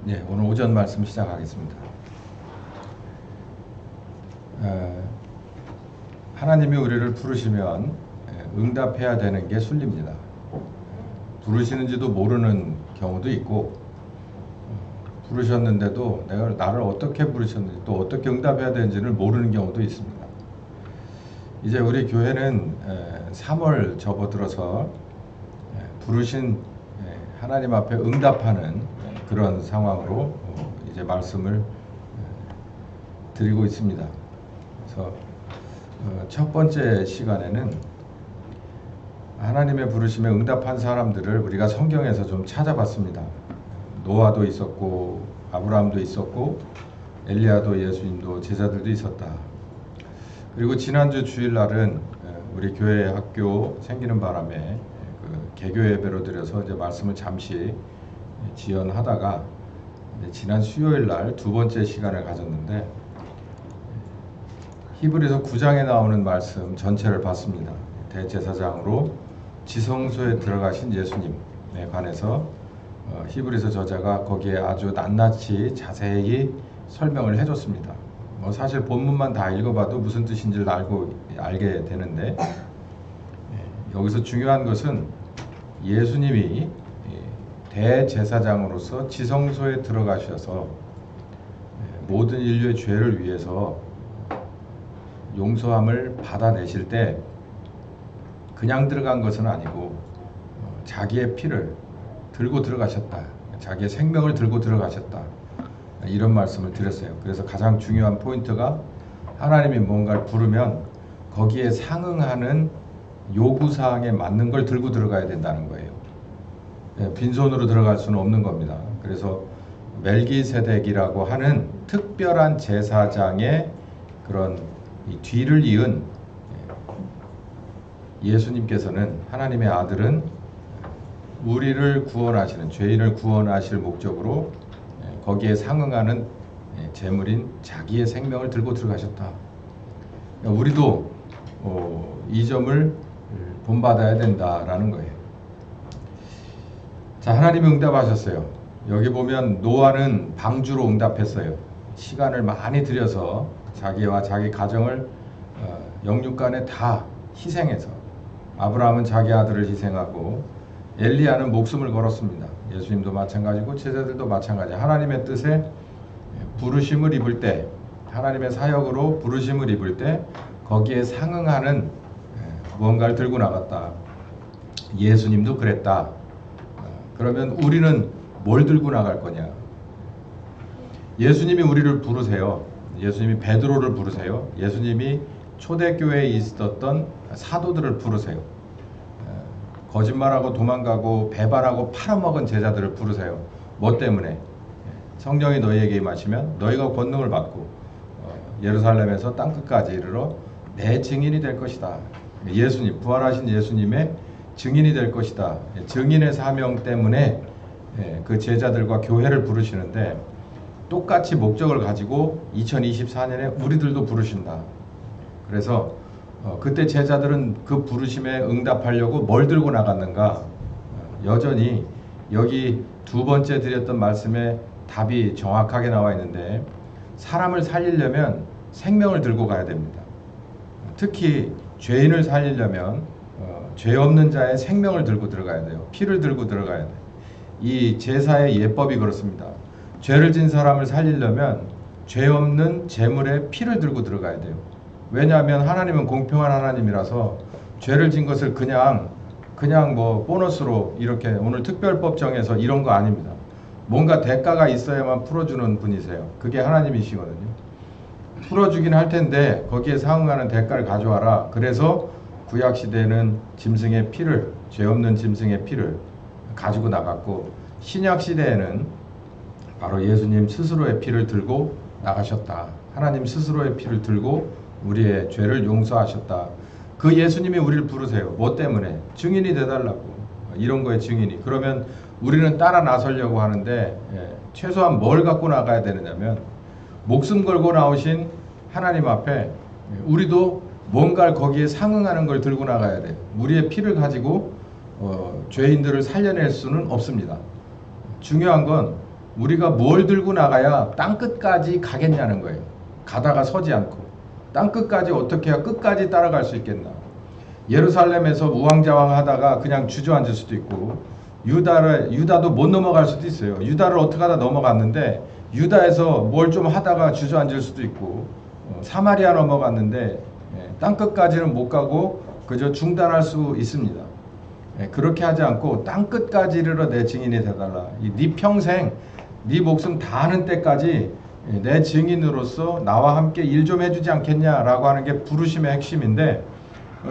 네, 오늘 오전 말씀 시작하겠습니다. 하나님이 우리를 부르시면 응답해야 되는 게 순리입니다. 부르시는지도 모르는 경우도 있고, 부르셨는데도 내가 나를 어떻게 부르셨는지 또 어떻게 응답해야 되는지를 모르는 경우도 있습니다. 이제 우리 교회는 3월 접어들어서 부르신 하나님 앞에 응답하는 그런 상황으로 이제 말씀을 드리고 있습니다. 그래서 첫 번째 시간에는 하나님의 부르심에 응답한 사람들을 우리가 성경에서 좀 찾아봤습니다. 노아도 있었고 아브라함도 있었고 엘리야도 예수님도 제자들도 있었다. 그리고 지난주 주일날은 우리 교회 학교 생기는 바람에 그 개교 예배로 드려서 이제 말씀을 잠시 지연하다가 지난 수요일날 두 번째 시간을 가졌는데 히브리서 9장에 나오는 말씀 전체를 봤습니다. 대제사장으로 지성소에 들어가신 예수님에 관해서 히브리서 저자가 거기에 아주 낱낱이 자세히 설명을 해줬습니다. 사실 본문만 다 읽어봐도 무슨 뜻인지를 알게 되는데 여기서 중요한 것은 예수님이 대제사장으로서 지성소에 들어가셔서 모든 인류의 죄를 위해서 용서함을 받아내실 때 그냥 들어간 것은 아니고 자기의 피를 들고 들어가셨다. 자기의 생명을 들고 들어가셨다. 이런 말씀을 드렸어요. 그래서 가장 중요한 포인트가 하나님이 뭔가를 부르면 거기에 상응하는 요구사항에 맞는 걸 들고 들어가야 된다는 거예요. 빈손으로 들어갈 수는 없는 겁니다. 그래서 멜기세덱이라고 하는 특별한 제사장의 그런 이 뒤를 이은 예수님께서는, 하나님의 아들은 우리를 구원하시는, 죄인을 구원하실 목적으로 거기에 상응하는 제물인 자기의 생명을 들고 들어가셨다. 우리도 이 점을 본받아야 된다라는 거예요. 자, 하나님이 응답하셨어요. 여기 보면 노아는 방주로 응답했어요. 시간을 많이 들여서 자기와 자기 가정을 영육간에 다 희생해서, 아브라함은 자기 아들을 희생하고 엘리야는 목숨을 걸었습니다. 예수님도 마찬가지고 제자들도 마찬가지. 하나님의 뜻에 부르심을 입을 때, 하나님의 사역으로 부르심을 입을 때 거기에 상응하는 무언가를 들고 나갔다. 예수님도 그랬다. 그러면 우리는 뭘 들고 나갈 거냐? 예수님이 우리를 부르세요. 예수님이 베드로를 부르세요. 예수님이 초대교회에 있었던 사도들을 부르세요. 거짓말하고 도망가고 배반하고 팔아먹은 제자들을 부르세요. 뭐 때문에? 성령이 너희에게 임하시면 너희가 권능을 받고 예루살렘에서 땅끝까지 이르러 내 증인이 될 것이다. 예수님, 부활하신 예수님의 증인이 될 것이다. 증인의 사명 때문에 그 제자들과 교회를 부르시는데, 똑같이 목적을 가지고 2024년에 우리들도 부르신다. 그래서 그때 제자들은 그 부르심에 응답하려고 뭘 들고 나갔는가? 여전히 여기 두 번째 드렸던 말씀에 답이 정확하게 나와 있는데, 사람을 살리려면 생명을 들고 가야 됩니다. 특히 죄인을 살리려면 죄 없는 자의 생명을 들고 들어가야 돼요. 피를 들고 들어가야 돼요. 이 제사의 예법이 그렇습니다. 죄를 진 사람을 살리려면 죄 없는 제물의 피를 들고 들어가야 돼요. 왜냐하면 하나님은 공평한 하나님이라서 죄를 진 것을 그냥 뭐 보너스로 이렇게 오늘 특별법 정해서 이런 거 아닙니다. 뭔가 대가가 있어야만 풀어주는 분이세요. 그게 하나님이시거든요. 풀어주긴 할 텐데 거기에 상응하는 대가를 가져와라. 그래서 구약시대에는 짐승의 피를, 죄 없는 짐승의 피를 가지고 나갔고, 신약시대에는 바로 예수님 스스로의 피를 들고 나가셨다. 하나님 스스로의 피를 들고 우리의 죄를 용서하셨다. 그 예수님이 우리를 부르세요. 뭐 때문에? 증인이 되달라고. 이런 거에 증인이. 그러면 우리는 따라 나서려고 하는데 최소한 뭘 갖고 나가야 되느냐면, 목숨 걸고 나오신 하나님 앞에 우리도 뭔가를 거기에 상응하는 걸 들고 나가야 돼요. 우리의 피를 가지고 죄인들을 살려낼 수는 없습니다. 중요한 건 우리가 뭘 들고 나가야 땅끝까지 가겠냐는 거예요. 가다가 서지 않고 땅끝까지 어떻게 해야 끝까지 따라갈 수 있겠나. 예루살렘에서 우왕좌왕 하다가 그냥 주저앉을 수도 있고, 유다도 못 넘어갈 수도 있어요. 유다를 어떻게 하다 넘어갔는데 유다에서 뭘 좀 하다가 주저앉을 수도 있고, 사마리아 넘어갔는데 땅끝까지는 못 가고 그저 중단할 수 있습니다. 그렇게 하지 않고 땅끝까지 이르러 내 증인이 되달라. 네 평생 네 목숨 다하는 때까지 내 증인으로서 나와 함께 일 좀 해주지 않겠냐라고 하는 게 부르심의 핵심인데,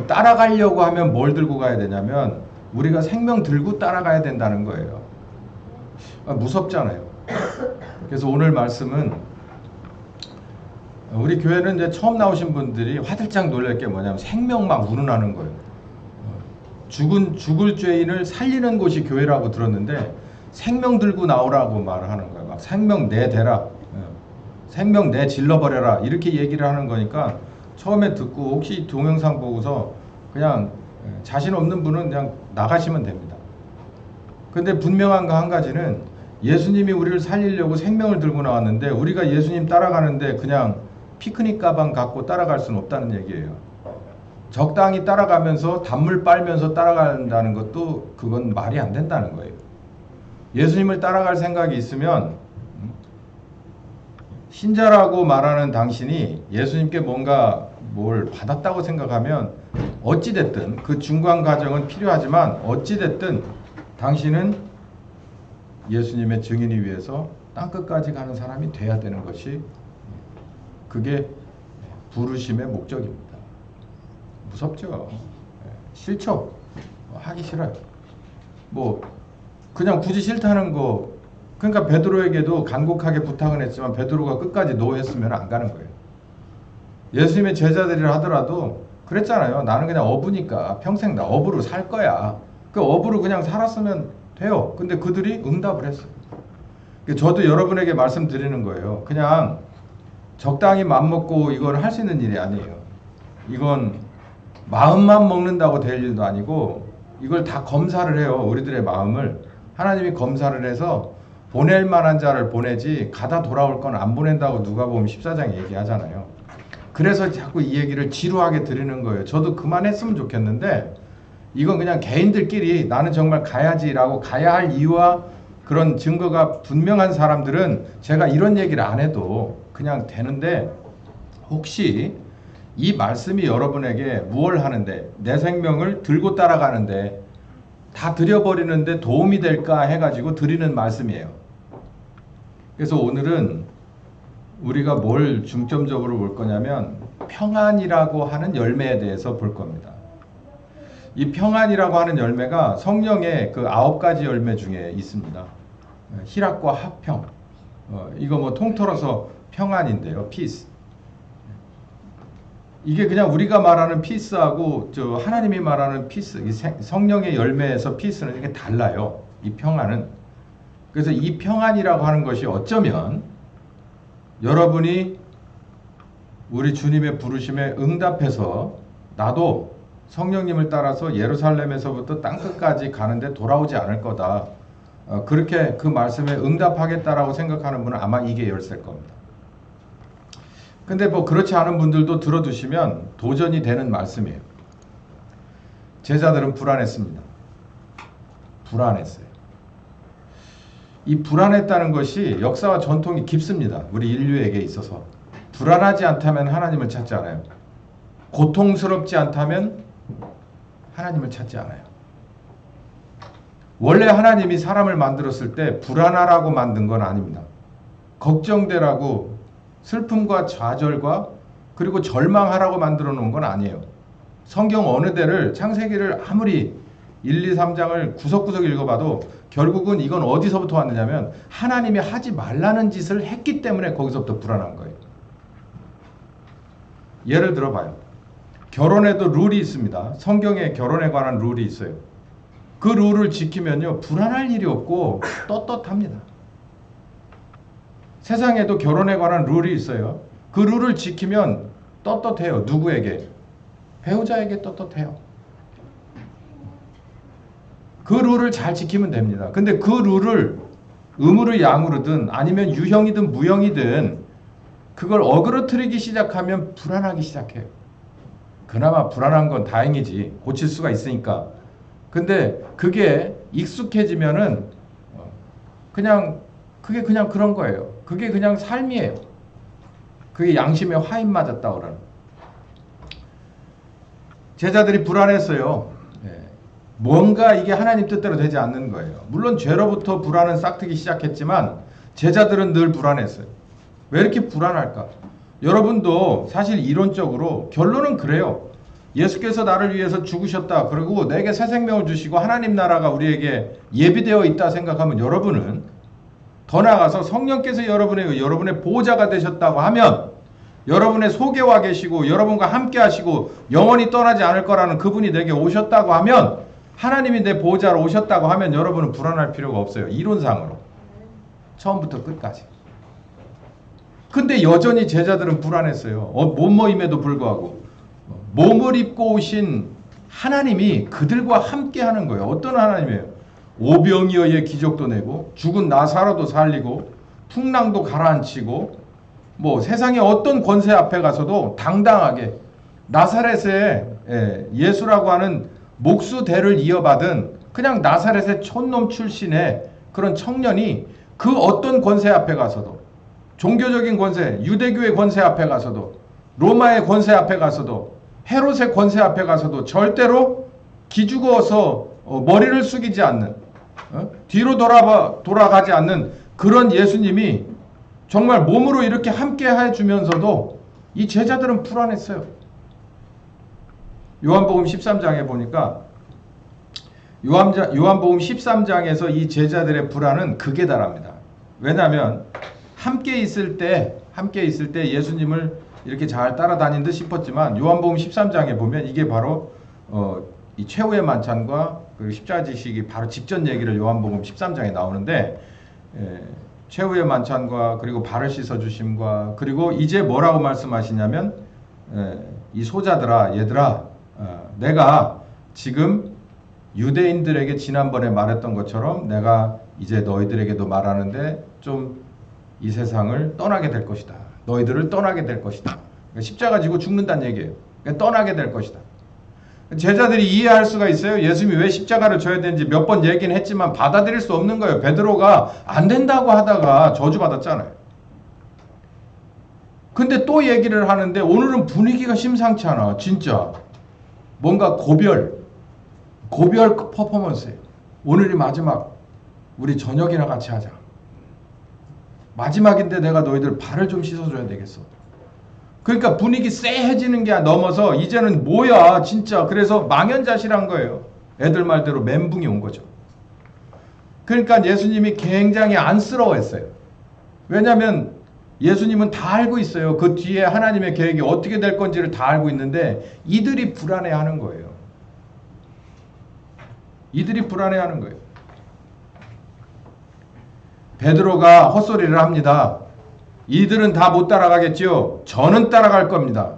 따라가려고 하면 뭘 들고 가야 되냐면 우리가 생명 들고 따라가야 된다는 거예요. 무섭잖아요. 그래서 오늘 말씀은, 우리 교회는 이제 처음 나오신 분들이 화들짝 놀랄 게 뭐냐면 생명 막 운운하는 거예요. 죽을 죄인을 살리는 곳이 교회라고 들었는데 생명 들고 나오라고 말을 하는 거예요. 막 생명 내대라, 생명 내 질러버려라, 이렇게 얘기를 하는 거니까 처음에 듣고 혹시 동영상 보고서 그냥 자신 없는 분은 그냥 나가시면 됩니다. 근데 분명한 거 한 가지는, 예수님이 우리를 살리려고 생명을 들고 나왔는데 우리가 예수님 따라가는데 그냥 피크닉 가방 갖고 따라갈 수는 없다는 얘기예요. 적당히 따라가면서 단물 빨면서 따라간다는 것도 그건 말이 안 된다는 거예요. 예수님을 따라갈 생각이 있으면, 신자라고 말하는 당신이 예수님께 뭔가 뭘 받았다고 생각하면 어찌됐든 그 중간 과정은 필요하지만 어찌됐든 당신은 예수님의 증인이 위해서 땅끝까지 가는 사람이 돼야 되는 것이, 그게 부르심의 목적입니다. 무섭죠. 싫죠. 하기 싫어요. 뭐 그냥 굳이 싫다는 거. 그러니까 베드로에게도 간곡하게 부탁은 했지만 베드로가 끝까지 노했으면 안 가는 거예요. 예수님의 제자들이라 하더라도 그랬잖아요. 나는 그냥 어부니까 평생 나 어부로 살 거야. 그 어부로 그냥 살았으면 돼요. 근데 그들이 응답을 했어요. 저도 여러분에게 말씀드리는 거예요. 그냥 적당히 맘먹고 이걸 할 수 있는 일이 아니에요. 이건 마음만 먹는다고 될 일도 아니고, 이걸 다 검사를 해요. 우리들의 마음을 하나님이 검사를 해서 보낼 만한 자를 보내지 가다 돌아올 건 안 보낸다고 누가복음 14장에 얘기하잖아요. 그래서 자꾸 이 얘기를 지루하게 드리는 거예요. 저도 그만했으면 좋겠는데, 이건 그냥 개인들끼리 나는 정말 가야지라고 가야 할 이유와 그런 증거가 분명한 사람들은 제가 이런 얘기를 안 해도 그냥 되는데, 혹시 이 말씀이 여러분에게 무엇을 하는데, 내 생명을 들고 따라가는데 다 드려버리는데 도움이 될까 해가지고 드리는 말씀이에요. 그래서 오늘은 우리가 뭘 중점적으로 볼 거냐면 평안이라고 하는 열매에 대해서 볼 겁니다. 이 평안이라고 하는 열매가 성령의 그 9가지 열매 중에 있습니다. 희락과 화평, 이거 뭐 통틀어서 평안인데요. 피스. 이게 그냥 우리가 말하는 피스하고 저 하나님이 말하는 피스, 성령의 열매에서 피스는 이게 달라요. 이 평안은. 그래서 이 평안이라고 하는 것이 어쩌면 여러분이 우리 주님의 부르심에 응답해서 나도 성령님을 따라서 예루살렘에서부터 땅끝까지 가는데 돌아오지 않을 거다, 그렇게 그 말씀에 응답하겠다라고 생각하는 분은 아마 이게 열쇠일 겁니다. 근데 뭐 그렇지 않은 분들도 들어두시면 도전이 되는 말씀이에요. 제자들은 불안했습니다. 불안했어요. 이 불안했다는 것이 역사와 전통이 깊습니다. 우리 인류에게 있어서. 불안하지 않다면 하나님을 찾지 않아요. 고통스럽지 않다면 하나님을 찾지 않아요. 원래 하나님이 사람을 만들었을 때 불안하라고 만든 건 아닙니다. 걱정되라고, 슬픔과 좌절과 그리고 절망하라고 만들어 놓은 건 아니에요. 성경 어느 데를, 창세기를 아무리 1, 2, 3장을 구석구석 읽어봐도 결국은 이건 어디서부터 왔느냐면 하나님이 하지 말라는 짓을 했기 때문에 거기서부터 불안한 거예요. 예를 들어봐요. 결혼에도 룰이 있습니다. 성경에 결혼에 관한 룰이 있어요. 그 룰을 지키면요, 불안할 일이 없고 떳떳합니다. 세상에도 결혼에 관한 룰이 있어요. 그 룰을 지키면 떳떳해요. 누구에게? 배우자에게 떳떳해요. 그 룰을 잘 지키면 됩니다. 근데 그 룰을 음으로 양으로든 아니면 유형이든 무형이든 그걸 어그러뜨리기 시작하면 불안하기 시작해요. 그나마 불안한 건 다행이지. 고칠 수가 있으니까. 근데 그게 익숙해지면은 그냥 그게 그냥 그런 거예요. 그게 그냥 삶이에요. 그게 양심에 화인 맞았다 그러는. 제자들이 불안했어요. 뭔가 이게 하나님 뜻대로 되지 않는 거예요. 물론 죄로부터 불안은 싹트기 시작했지만 제자들은 늘 불안했어요. 왜 이렇게 불안할까? 여러분도 사실 이론적으로 결론은 그래요. 예수께서 나를 위해서 죽으셨다. 그리고 내게 새 생명을 주시고 하나님 나라가 우리에게 예비되어 있다 생각하면 여러분은 더 나아가서 성령께서 여러분의 보호자가 되셨다고 하면 여러분의 속에 와 계시고 여러분과 함께 하시고 영원히 떠나지 않을 거라는 그분이 내게 오셨다고 하면 하나님이 내 보호자로 오셨다고 하면 여러분은 불안할 필요가 없어요. 이론상으로. 처음부터 끝까지. 근데 여전히 제자들은 불안했어요. 몸머임에도 불구하고. 몸을 입고 오신 하나님이 그들과 함께 하는 거예요. 어떤 하나님이에요? 오병이어의 기적도 내고 죽은 나사로도 살리고 풍랑도 가라앉히고 뭐 세상의 어떤 권세 앞에 가서도 당당하게 나사렛의 예수라고 하는 목수대를 이어받은 그냥 나사렛의 촌놈 출신의 그런 청년이 그 어떤 권세 앞에 가서도 종교적인 권세, 유대교의 권세 앞에 가서도 로마의 권세 앞에 가서도 헤롯의 권세 앞에 가서도 절대로 기죽어서 머리를 숙이지 않는 뒤로 돌아가지 않는 그런 예수님이 정말 몸으로 이렇게 함께 해주면서도 이 제자들은 불안했어요. 요한복음 13장에 보니까 요한복음 13장에서 이 제자들의 불안은 극에 달합니다. 왜냐하면 함께 있을 때 예수님을 이렇게 잘 따라다닌 듯 싶었지만 요한복음 13장에 보면 이게 바로 이 최후의 만찬과 그리고 십자가 지시기 바로 직전 얘기를 요한복음 13장에 나오는데 최후의 만찬과 그리고 발을 씻어 주심과 그리고 이제 뭐라고 말씀하시냐면 이 소자들아 얘들아 내가 지금 유대인들에게 지난번에 말했던 것처럼 내가 이제 너희들에게도 말하는데 좀 이 세상을 떠나게 될 것이다. 너희들을 떠나게 될 것이다. 그러니까 십자가 지고 죽는다는 얘기예요. 그러니까 떠나게 될 것이다. 제자들이 이해할 수가 있어요. 예수님이 왜 십자가를 져야 되는지 몇 번 얘기는 했지만 받아들일 수 없는 거예요. 베드로가 안 된다고 하다가 저주받았잖아요. 근데 또 얘기를 하는데 오늘은 분위기가 심상치 않아. 진짜. 뭔가 고별 퍼포먼스예요. 오늘이 마지막. 우리 저녁이나 같이 하자. 마지막인데 내가 너희들 발을 좀 씻어줘야 되겠어. 그러니까 분위기 쎄해지는 게 넘어서 이제는 뭐야 진짜. 그래서 망연자실한 거예요. 애들 말대로 멘붕이 온 거죠. 그러니까 예수님이 굉장히 안쓰러워했어요. 왜냐하면 예수님은 다 알고 있어요. 그 뒤에 하나님의 계획이 어떻게 될 건지를 다 알고 있는데 이들이 불안해하는 거예요. 이들이 불안해하는 거예요. 베드로가 헛소리를 합니다. 이들은 다 못 따라가겠지요. 저는 따라갈 겁니다.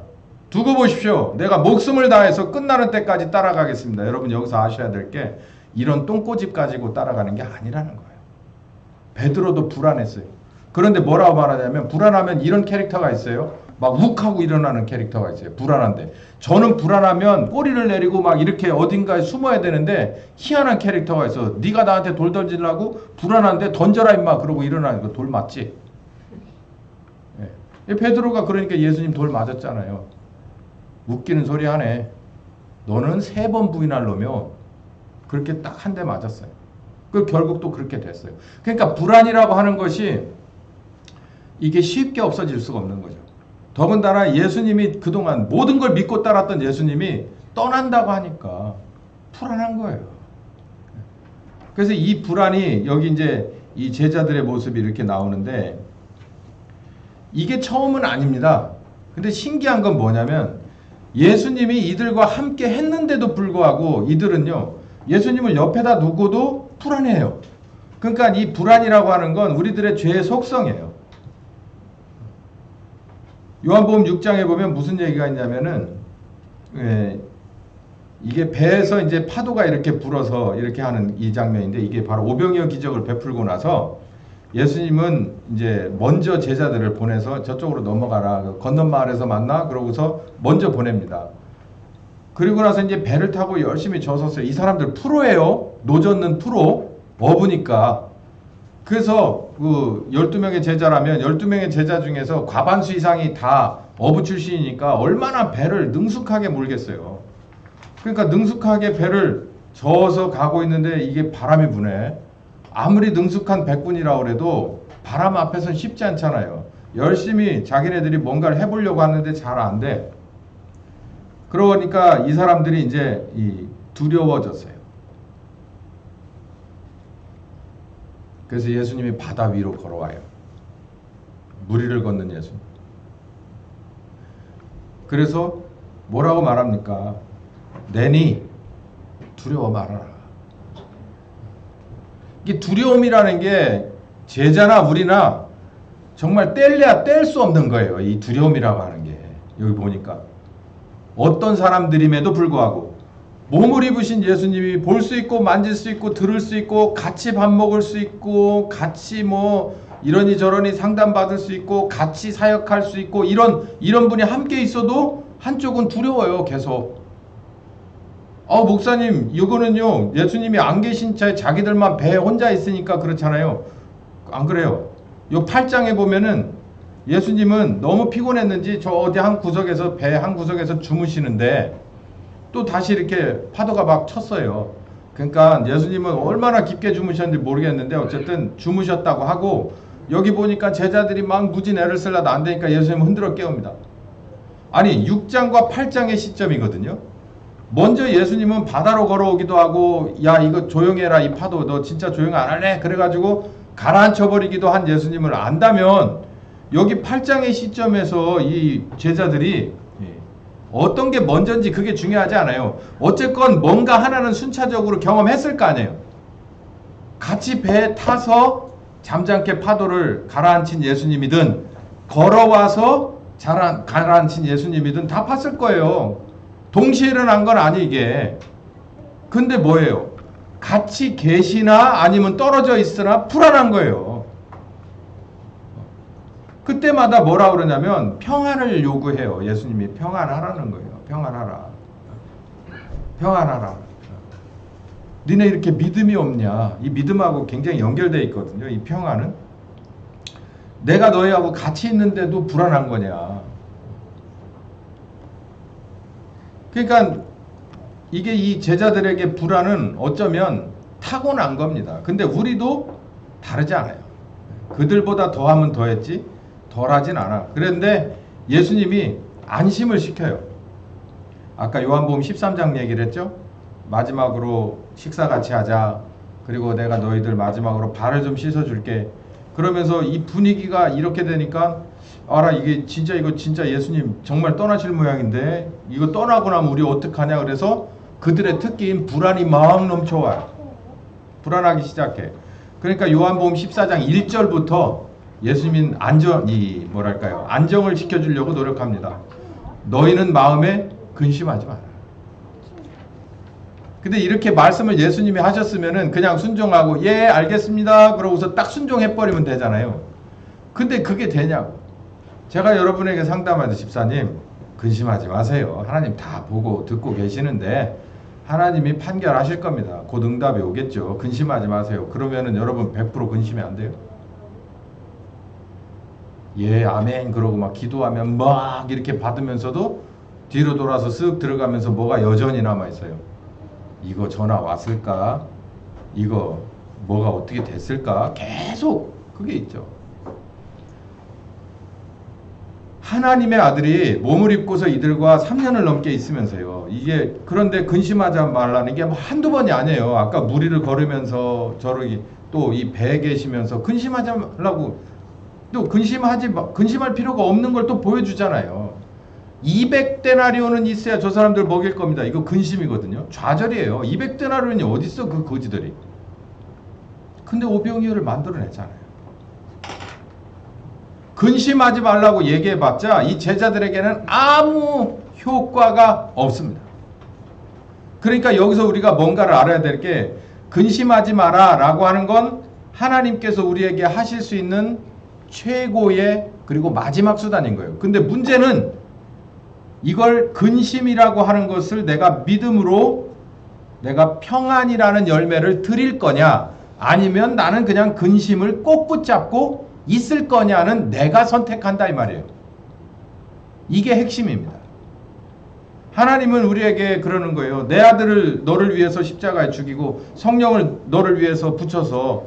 두고 보십시오. 내가 목숨을 다해서 끝나는 때까지 따라가겠습니다. 여러분 여기서 아셔야 될 게 이런 똥꼬집 가지고 따라가는 게 아니라는 거예요. 베드로도 불안했어요. 그런데 뭐라고 말하냐면 불안하면 이런 캐릭터가 있어요. 막 욱하고 일어나는 캐릭터가 있어요. 불안한데. 저는 불안하면 꼬리를 내리고 막 이렇게 어딘가에 숨어야 되는데 희한한 캐릭터가 있어. 네가 나한테 돌 던지려고 불안한데 던져라 임마 그러고 일어나는 거 돌 맞지? 예. 베드로가 그러니까 예수님 돌 맞았잖아요. 웃기는 소리 하네. 너는 3번 부인할 놈이요. 그렇게 딱 한 대 맞았어요. 그 결국 또 그렇게 됐어요. 그러니까 불안이라고 하는 것이 이게 쉽게 없어질 수가 없는 거죠. 더군다나 예수님이 그동안 모든 걸 믿고 따랐던 예수님이 떠난다고 하니까 불안한 거예요. 그래서 이 불안이 여기 이제 이 제자들의 모습이 이렇게 나오는데 이게 처음은 아닙니다. 근데 신기한 건 뭐냐면 예수님이 이들과 함께 했는데도 불구하고 이들은요 예수님을 옆에다 두고도 불안해요. 그러니까 이 불안이라고 하는 건 우리들의 죄의 속성이에요. 요한복음 6장에 보면 무슨 얘기가 있냐면은 이게 배에서 이제 파도가 이렇게 불어서 이렇게 하는 이 장면인데 이게 바로 오병이어 기적을 베풀고 나서 예수님은 이제 먼저 제자들을 보내서 저쪽으로 넘어가라. 건너마을에서 만나. 그러고서 먼저 보냅니다. 그리고 나서 이제 배를 타고 열심히 젖었어요. 이 사람들 프로예요. 노젓는 프로. 어부니까. 그래서 그 12명의 제자라면 12명의 제자 중에서 과반수 이상이 다 어부 출신이니까 얼마나 배를 능숙하게 몰겠어요. 그러니까 능숙하게 배를 저어서 가고 있는데 이게 바람이 부네. 아무리 능숙한 백군이라고 해도 바람 앞에서는 쉽지 않잖아요. 열심히 자기네들이 뭔가를 해보려고 하는데 잘 안 돼. 그러니까 이 사람들이 이제 두려워졌어요. 그래서 예수님이 바다 위로 걸어와요. 무리를 걷는 예수님. 그래서 뭐라고 말합니까? 내니 두려워 말아라. 이게 두려움이라는 게 제자나 우리나 정말 뗄래야 뗄 수 없는 거예요. 이 두려움이라고 하는 게. 여기 보니까 어떤 사람들임에도 불구하고 몸을 입으신 예수님이 볼 수 있고 만질 수 있고 들을 수 있고 같이 밥 먹을 수 있고 같이 뭐 이러니 저러니 상담받을 수 있고 같이 사역할 수 있고 이런 분이 함께 있어도 한쪽은 두려워요. 계속. 목사님 이거는요 예수님이 안 계신 채 자기들만 배에 혼자 있으니까 그렇잖아요. 안 그래요. 요 8장에 보면은 예수님은 너무 피곤했는지 저 어디 한 구석에서 배 한 구석에서 주무시는데 또 다시 이렇게 파도가 막 쳤어요. 그러니까 예수님은 얼마나 깊게 주무셨는지 모르겠는데 어쨌든 주무셨다고 하고 여기 보니까 제자들이 막 무진 애를 쓰려도 안 되니까 예수님은 흔들어 깨웁니다. 아니 6장과 8장의 시점이거든요. 먼저 예수님은 바다로 걸어오기도 하고 야 이거 조용해라 이 파도 너 진짜 조용 안 할래? 그래가지고 가라앉혀버리기도 한 예수님을 안다면 여기 8장의 시점에서 이 제자들이 어떤 게 먼저인지 그게 중요하지 않아요. 어쨌건 뭔가 하나는 순차적으로 경험했을 거 아니에요. 같이 배에 타서 잠잠게 파도를 가라앉힌 예수님이든 걸어와서 가라앉힌 예수님이든 다 봤을 거예요. 동시에 일어난 건 아니게. 근데 뭐예요? 같이 계시나 아니면 떨어져 있으나 불안한 거예요. 그때마다 뭐라 그러냐면 평안을 요구해요. 예수님이 평안하라는 거예요. 평안하라. 평안하라. 니네 이렇게 믿음이 없냐. 이 믿음하고 굉장히 연결되어 있거든요. 이 평안은. 내가 너희하고 같이 있는데도 불안한 거냐. 그러니까 이게 이 제자들에게 불안은 어쩌면 타고난 겁니다. 근데 우리도 다르지 않아요. 그들보다 더하면 더했지 덜하진 않아. 그런데 예수님이 안심을 시켜요. 아까 요한복음 13장 얘기를 했죠. 마지막으로 식사 같이 하자. 그리고 내가 너희들 마지막으로 발을 좀 씻어줄게. 그러면서 이 분위기가 이렇게 되니까 알아 이게 진짜 이거 진짜 예수님 정말 떠나실 모양인데 이거 떠나고 나면 우리 어떡하냐. 그래서 그들의 특기인 불안이 막 넘쳐와요. 불안하기 시작해. 그러니까 요한복음 14장 1절부터 예수님은 안정을 시켜주려고 노력합니다. 너희는 마음에 근심하지 마라. 근데 이렇게 말씀을 예수님이 하셨으면은 그냥 순종하고 예 알겠습니다 그러고서 딱 순종해버리면 되잖아요. 근데 그게 되냐고. 제가 여러분에게 상담하는 집사님 근심하지 마세요. 하나님 다 보고 듣고 계시는데 하나님이 판결하실 겁니다. 곧 응답이 오겠죠. 근심하지 마세요. 그러면은 여러분 100% 근심이 안 돼요. 예 아멘 그러고 막 기도하면 막 이렇게 받으면서도 뒤로 돌아서 쓱 들어가면서 뭐가 여전히 남아있어요. 이거 전화 왔을까? 이거 뭐가 어떻게 됐을까? 계속 그게 있죠. 하나님의 아들이 몸을 입고서 이들과 3년을 넘게 있으면서요. 이게 그런데 근심하지 말라는 게 뭐 한두 번이 아니에요. 아까 무리를 걸으면서 저러기 또 이 배에 계시면서 근심하지 말라고 또 근심할 필요가 없는 걸 또 보여주잖아요. 200데나리온은 있어야 저 사람들 먹일 겁니다. 이거 근심이거든요. 좌절이에요. 200데나리온이 어딨어 그 거지들이. 근데 오병이어를 만들어냈잖아요. 근심하지 말라고 얘기해봤자 이 제자들에게는 아무 효과가 없습니다. 그러니까 여기서 우리가 뭔가를 알아야 될 게 근심하지 마라 라고 하는 건 하나님께서 우리에게 하실 수 있는 최고의 그리고 마지막 수단인 거예요. 근데 문제는 이걸 근심이라고 하는 것을 내가 믿음으로 내가 평안이라는 열매를 드릴 거냐, 아니면 나는 그냥 근심을 꼭 붙잡고 있을 거냐는 내가 선택한다 이 말이에요. 이게 핵심입니다. 하나님은 우리에게 그러는 거예요. 내 아들을 너를 위해서 십자가에 죽이고 성령을 너를 위해서 붙여서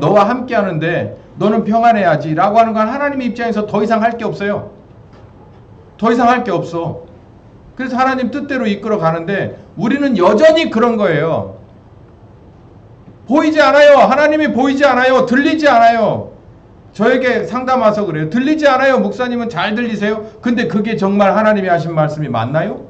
너와 함께 하는데 너는 평안해야지 라고 하는 건 하나님의 입장에서 더 이상 할 게 없어요. 더 이상 할 게 없어. 그래서 하나님 뜻대로 이끌어 가는데 우리는 여전히 그런 거예요. 보이지 않아요. 하나님이 보이지 않아요. 들리지 않아요. 저에게 상담 와서 그래요. 들리지 않아요. 목사님은 잘 들리세요? 근데 그게 정말 하나님이 하신 말씀이 맞나요?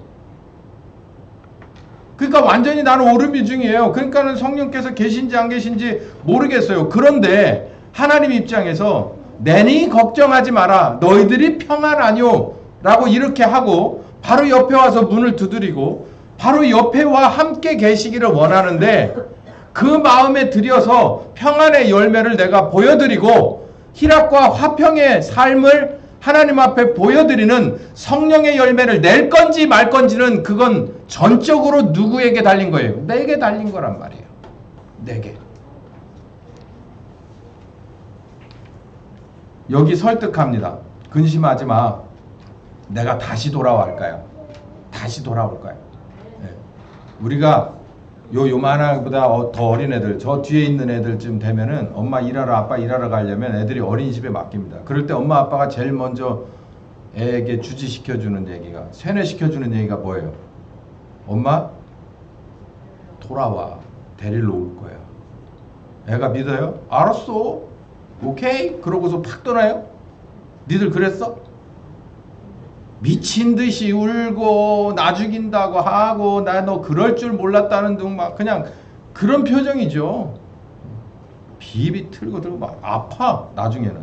그러니까 완전히 나는 오르미중이에요. 그러니까는 성령께서 계신지 안 계신지 모르겠어요. 그런데 하나님 입장에서 내니 걱정하지 마라. 너희들이 평안하뇨 라고 이렇게 하고 바로 옆에 와서 문을 두드리고 바로 옆에와 함께 계시기를 원하는데 그 마음에 들여서 평안의 열매를 내가 보여드리고 희락과 화평의 삶을 하나님 앞에 보여드리는 성령의 열매를 낼 건지 말 건지는 그건 전적으로 누구에게 달린 거예요? 내게 달린 거란 말이에요. 내게. 여기 설득합니다. 근심하지 마. 내가 다시 돌아갈까요? 다시 돌아올까요? 네. 우리가 요만하보다 더 어린 애들, 저 뒤에 있는 애들쯤 되면은 엄마 일하러 아빠 일하러 가려면 애들이 어린이집에 맡깁니다. 그럴 때 엄마 아빠가 제일 먼저 애에게 주지시켜주는 얘기가, 세뇌시켜주는 얘기가 뭐예요? 엄마 돌아와, 데리러 올 거야. 애가 믿어요? 알았어, 오케이? 그러고서 팍 떠나요? 니들 그랬어? 미친 듯이 울고 나 죽인다고 하고 나 너 그럴 줄 몰랐다는 둥 막 그냥 그런 표정이죠. 비비 틀고 들고 막 아파. 나중에는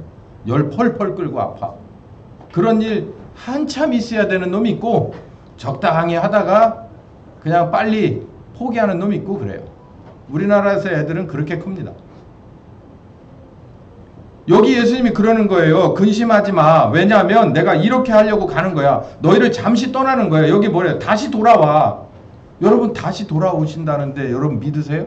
열 펄펄 끓고 아파. 그런 일 한참 있어야 되는 놈이 있고 적당히 하다가 그냥 빨리 포기하는 놈이 있고 그래요. 우리나라에서 애들은 그렇게 큽니다. 여기 예수님이 그러는 거예요. 근심하지 마. 왜냐하면 내가 이렇게 하려고 가는 거야. 너희를 잠시 떠나는 거야. 여기 뭐래요? 다시 돌아와. 여러분 다시 돌아오신다는데 여러분 믿으세요?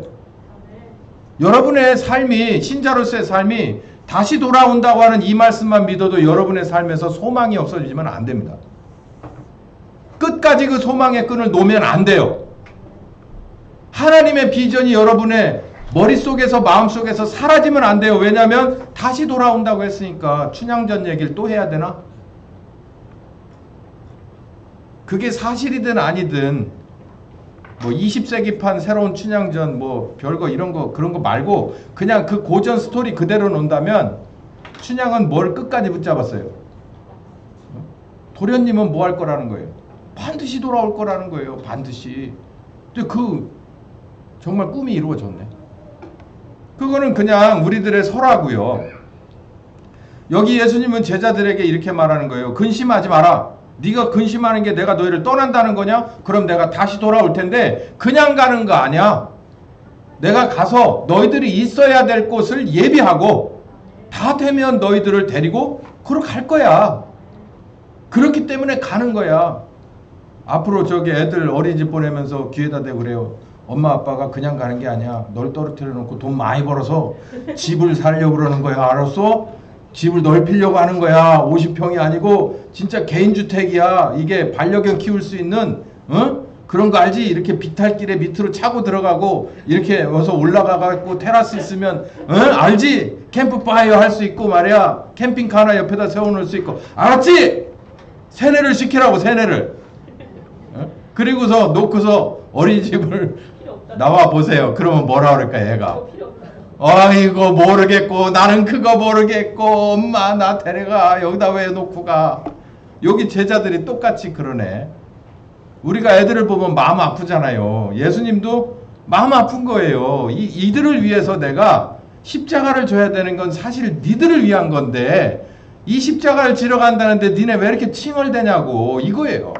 여러분의 삶이, 신자로서의 삶이 다시 돌아온다고 하는 이 말씀만 믿어도 여러분의 삶에서 소망이 없어지면 안 됩니다. 끝까지 그 소망의 끈을 놓으면 안 돼요. 하나님의 비전이 여러분의 머릿속에서 마음속에서 사라지면 안 돼요. 왜냐하면 다시 돌아온다고 했으니까 춘향전 얘기를 또 해야 되나? 그게 사실이든 아니든 뭐 20세기판 새로운 춘향전 뭐 별거 이런 거 그런 거 말고 그냥 그 고전 스토리 그대로 논다면 춘향은 뭘 끝까지 붙잡았어요? 도련님은 뭐 할 거라는 거예요? 반드시 돌아올 거라는 거예요. 반드시. 근데 그 정말 꿈이 이루어졌네. 그거는 그냥 우리들의 설화고요. 여기 예수님은 제자들에게 이렇게 말하는 거예요. 근심하지 마라. 네가 근심하는 게 내가 너희를 떠난다는 거냐? 그럼 내가 다시 돌아올 텐데 그냥 가는 거 아니야. 내가 가서 너희들이 있어야 될 곳을 예비하고 다 되면 너희들을 데리고 그러 갈 거야. 그렇기 때문에 가는 거야. 앞으로 저기 애들 어린이집 보내면서 귀에다 대고 그래요. 엄마 아빠가 그냥 가는 게 아니야. 널 떨어뜨려 놓고 돈 많이 벌어서 집을 살려고 그러는 거야. 알았어? 집을 넓히려고 하는 거야. 50평이 아니고 진짜 개인주택이야. 이게 반려견 키울 수 있는 그런 거 알지? 이렇게 비탈길에 밑으로 차고 들어가고 이렇게 와서 올라가갖고 테라스 있으면 알지? 캠프파이어 할 수 있고 말이야. 캠핑카 하나 옆에다 세워놓을 수 있고. 알았지? 세뇌를 시키라고 세뇌를. 그리고서 놓고서 어린이집을 나와 보세요. 그러면 뭐라 그럴까 얘가? 아이고 모르겠고 나는 그거 모르겠고 엄마 나 데려가 여기다 왜 놓고 가? 여기 제자들이 똑같이 그러네. 우리가 애들을 보면 마음 아프잖아요. 예수님도 마음 아픈 거예요. 이들을 위해서 내가 십자가를 져야 되는 건 사실 니들을 위한 건데 이 십자가를 지러 간다는데 니네 왜 이렇게 칭얼대냐고 이거예요.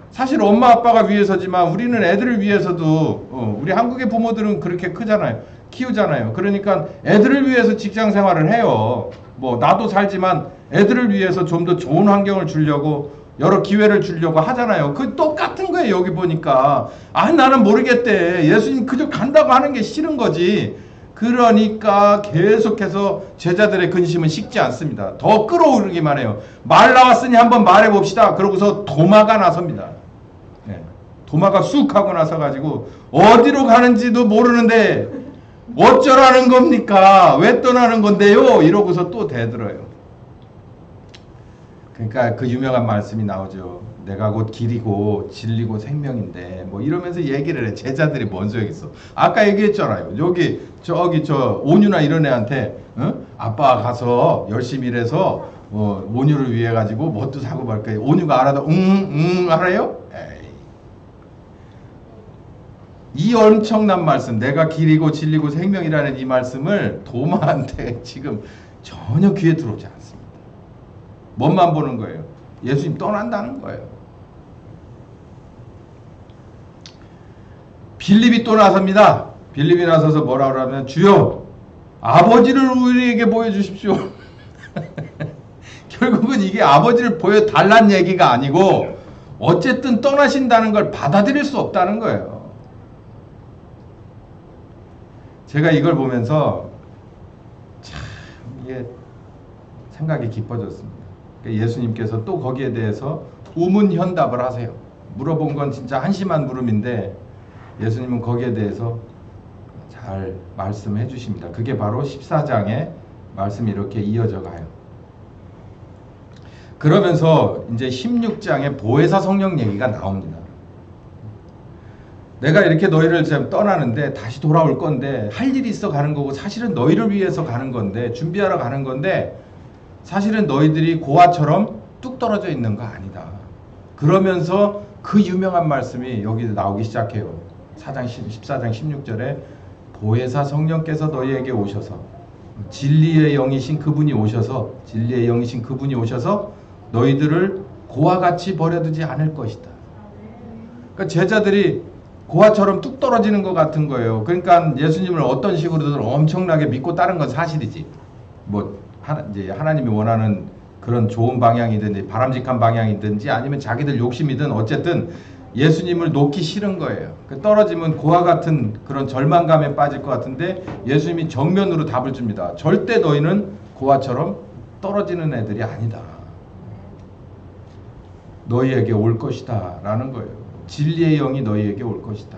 사실 엄마 아빠가 위해서지만 우리는 애들을 위해서도 우리 한국의 부모들은 그렇게 크잖아요. 키우잖아요. 그러니까 애들을 위해서 직장 생활을 해요. 뭐 나도 살지만 애들을 위해서 좀 더 좋은 환경을 주려고 여러 기회를 주려고 하잖아요. 그 똑같은 거예요. 여기 보니까 나는 모르겠대. 예수님 그저 간다고 하는 게 싫은 거지. 그러니까 계속해서 제자들의 근심은 식지 않습니다. 더 끌어오르기만 해요. 말 나왔으니 한번 말해봅시다. 그러고서 도마가 나섭니다. 네. 도마가 쑥 하고 나서 가지고 어디로 가는지도 모르는데 어쩌라는 겁니까? 왜 떠나는 건데요? 이러고서 또 대들어요. 그러니까 그 유명한 말씀이 나오죠. 내가 곧 길이고 진리고 생명인데 뭐 이러면서 얘기를 해. 제자들이 뭔 소용 있어. 아까 얘기했잖아요. 저기 온유나 이런 애한테 아빠가 가서 열심히 일해서 온유를 위해 가지고 뭣도 사고 말까. 온유가 알아도 알아요? 에이. 이 엄청난 말씀, 내가 길이고 진리고 생명이라는 이 말씀을 도마한테 지금 전혀 귀에 들어오지 않습니다. 멋만 보는 거예요. 예수님 떠난다는 거예요. 빌립이 또 나섭니다. 빌립이 나서서 뭐라 그러면 주여 아버지를 우리에게 보여주십시오. 결국은 이게 아버지를 보여달란 얘기가 아니고 어쨌든 떠나신다는 걸 받아들일 수 없다는 거예요. 제가 이걸 보면서 참 이게 생각이 깊어졌습니다. 예수님께서 또 거기에 대해서 우문현답을 하세요. 물어본 건 진짜 한심한 물음인데 예수님은 거기에 대해서 잘 말씀해 주십니다. 그게 바로 14장의 말씀이 이렇게 이어져 가요. 그러면서 이제 16장에 보혜사 성령 얘기가 나옵니다. 내가 이렇게 너희를 떠나는데 다시 돌아올 건데 할 일이 있어 가는 거고 사실은 너희를 위해서 가는 건데 준비하러 가는 건데 사실은 너희들이 고아처럼 뚝 떨어져 있는 거 아니다. 그러면서 그 유명한 말씀이 여기 나오기 시작해요. 14장 16절에 보혜사 성령께서 너희에게 오셔서 진리의 영이신 그분이 오셔서 너희들을 고아 같이 버려두지 않을 것이다. 그러니까 제자들이 고아처럼 뚝 떨어지는 것 같은 거예요. 그러니까 예수님을 어떤 식으로든 엄청나게 믿고 따른 건 사실이지. 이제 하나님이 원하는 그런 좋은 방향이든지 바람직한 방향이든지 아니면 자기들 욕심이든 어쨌든 예수님을 놓기 싫은 거예요. 떨어지면 고아 같은 그런 절망감에 빠질 것 같은데 예수님이 정면으로 답을 줍니다. 절대 너희는 고아처럼 떨어지는 애들이 아니다. 너희에게 올 것이다 라는 거예요. 진리의 영이 너희에게 올 것이다.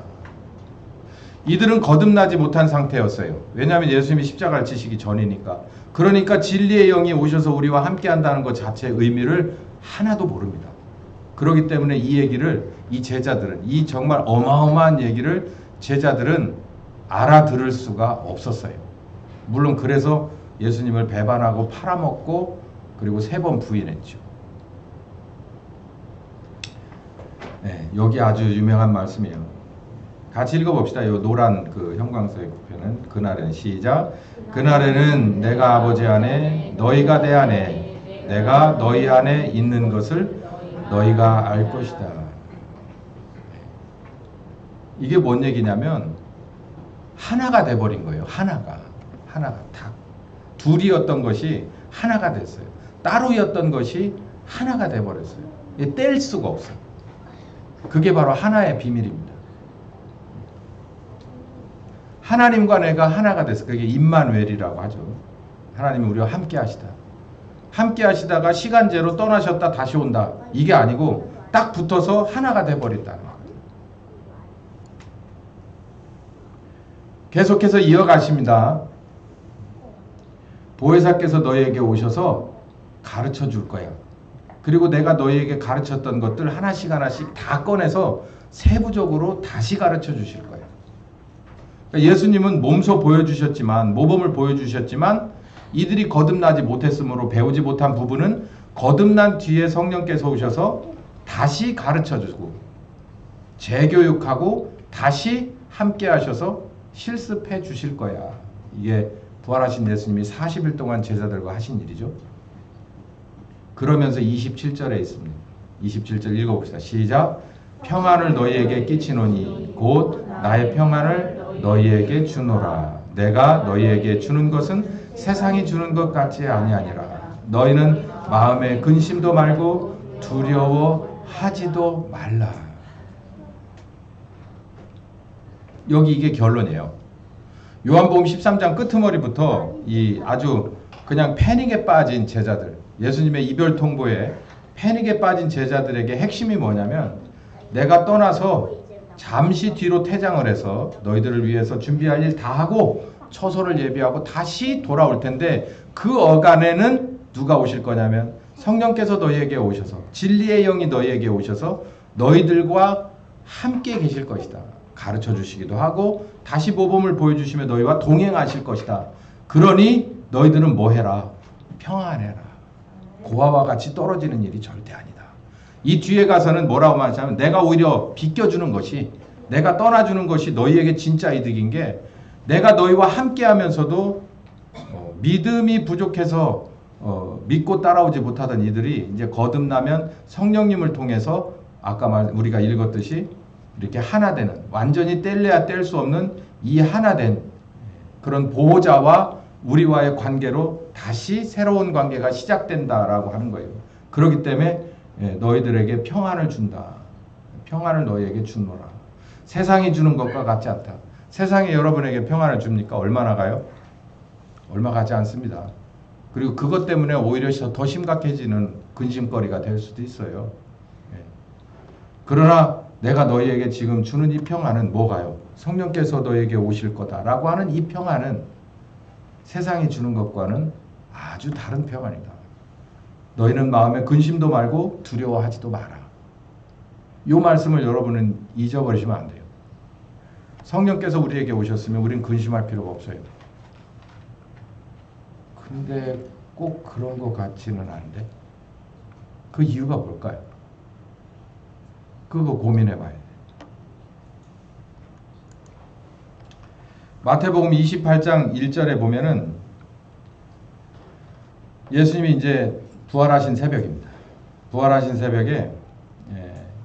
이들은 거듭나지 못한 상태였어요. 왜냐하면 예수님이 십자가를 지시기 전이니까. 그러니까 진리의 영이 오셔서 우리와 함께 한다는 것 자체의 의미를 하나도 모릅니다. 그렇기 때문에 이 얘기를 이 제자들은 이 정말 어마어마한 얘기를 제자들은 알아들을 수가 없었어요. 물론 그래서 예수님을 배반하고 팔아먹고 그리고 3번 부인했죠. 네, 여기 아주 유명한 말씀이에요. 같이 읽어봅시다. 이 노란 그 형광색 표는 그날에는 시작. 그날에는 내가 아버지 안에 너희가 내 안에 내가 너희 안에 있는 것을 너희가 알 것이다. 이게 뭔 얘기냐면 하나가 돼버린 거예요. 하나가 다 둘이었던 것이 하나가 됐어요. 따로였던 것이 하나가 돼버렸어요. 뗄 수가 없어요. 그게 바로 하나의 비밀입니다. 하나님과 내가 하나가 됐어. 그게 임마누엘이라고 하죠. 하나님이 우리와 함께 하시다. 함께 하시다가 시간제로 떠나셨다 다시 온다. 이게 아니고 딱 붙어서 하나가 돼버린다는 거예요. 계속해서 이어가십니다. 보혜사께서 너희에게 오셔서 가르쳐 줄 거야. 그리고 내가 너희에게 가르쳤던 것들 하나씩 다 꺼내서 세부적으로 다시 가르쳐 주실 거야. 그러니까 예수님은 몸소 보여주셨지만 모범을 보여주셨지만 이들이 거듭나지 못했으므로 배우지 못한 부분은 거듭난 뒤에 성령께서 오셔서 다시 가르쳐주고 재교육하고 다시 함께 하셔서 실습해 주실 거야. 이게 부활하신 예수님이 40일 동안 제자들과 하신 일이죠. 그러면서 27절에 있습니다. 27절 읽어봅시다. 시작. 평안을 너희에게 끼치노니 곧 나의 평안을 너희에게 주노라. 내가 너희에게 주는 것은 세상이 주는 것 같지 아니하니라. 너희는 마음에 근심도 말고 두려워하지도 말라. 여기 이게 결론이에요. 요한복음 13장 끄트머리부터 이 아주 그냥 패닉에 빠진 제자들, 예수님의 이별 통보에 패닉에 빠진 제자들에게 핵심이 뭐냐면, 내가 떠나서 잠시 뒤로 퇴장을 해서 너희들을 위해서 준비할 일 다 하고 처소를 예비하고 다시 돌아올 텐데, 그 어간에는 누가 오실 거냐면 성령께서 너희에게 오셔서, 진리의 영이 너희에게 오셔서 너희들과 함께 계실 것이다. 가르쳐 주시기도 하고 다시 모범을 보여주시며 너희와 동행하실 것이다. 그러니 너희들은 뭐 해라? 평안해라. 고아와 같이 떨어지는 일이 절대 아니다. 이 뒤에 가서는 뭐라고 말하냐면, 내가 오히려 비껴주는 것이, 내가 떠나주는 것이 너희에게 진짜 이득인 게, 내가 너희와 함께 하면서도 믿음이 부족해서 믿고 따라오지 못하던 이들이 이제 거듭나면 성령님을 통해서 아까 우리가 읽었듯이 이렇게 하나 되는, 완전히 뗄래야 뗄 수 없는 이 하나 된 그런 보호자와 우리와의 관계로 다시 새로운 관계가 시작된다라고 하는 거예요. 그렇기 때문에 너희들에게 평안을 준다. 평안을 너희에게 주노라. 세상이 주는 것과 같지 않다. 세상이 여러분에게 평안을 줍니까? 얼마나 가요? 얼마 가지 않습니다. 그리고 그것 때문에 오히려 더 심각해지는 근심거리가 될 수도 있어요. 그러나 내가 너희에게 지금 주는 이 평안은 뭐가요? 성령께서 너희에게 오실 거다라고 하는 이 평안은 세상이 주는 것과는 아주 다른 평안이다. 너희는 마음에 근심도 말고 두려워하지도 마라. 이 말씀을 여러분은 잊어버리시면 안 돼요. 성령께서 우리에게 오셨으면 우리는 근심할 필요가 없어요. 근데 꼭 그런 것 같지는 않은데, 그 이유가 뭘까요? 그거 고민해 봐야 돼. 마태복음 28장 1절에 보면은 예수님이 이제 부활하신 새벽입니다. 부활하신 새벽에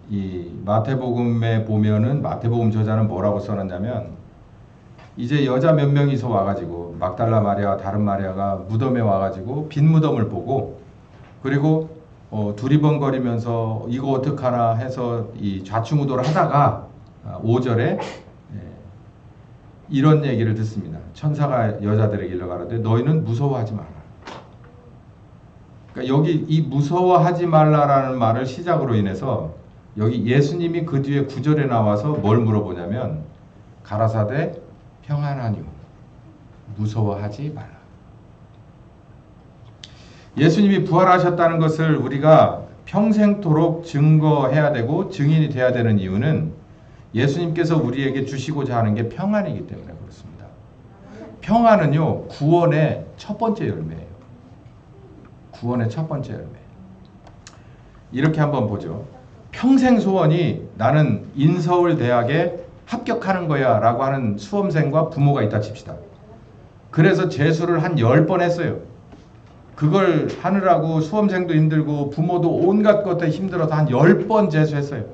이 마태복음에 보면은 마태복음 저자는 뭐라고 써놨냐면, 이제 여자 몇 명이서 와가지고 막달라 마리아와 다른 마리아가 무덤에 와가지고 빈 무덤을 보고, 그리고 두리번거리면서 이거 어떡하나 해서 이 좌충우돌을 하다가 5절에 이런 얘기를 듣습니다. 천사가 여자들에게 일러 가라되 너희는 무서워하지 마라. 그러니까 여기 이 무서워하지 말라라는 말을 시작으로 인해서 여기 예수님이 그 뒤에 9절에 나와서 뭘 물어보냐면, 가라사대 평안하니요 무서워하지 말라. 예수님이 부활하셨다는 것을 우리가 평생토록 증거해야 되고 증인이 돼야 되는 이유는 예수님께서 우리에게 주시고자 하는 게 평안이기 때문에 그렇습니다. 평안은요, 구원의 첫 번째 열매예요. 구원의 첫 번째 열매. 이렇게 한번 보죠. 평생 소원이 나는 인서울대학에 합격하는 거야 라고 하는 수험생과 부모가 있다 칩시다. 그래서 재수를 한 10번 했어요. 그걸 하느라고 수험생도 힘들고 부모도 온갖 것에 힘들어서 한 10번 재수했어요.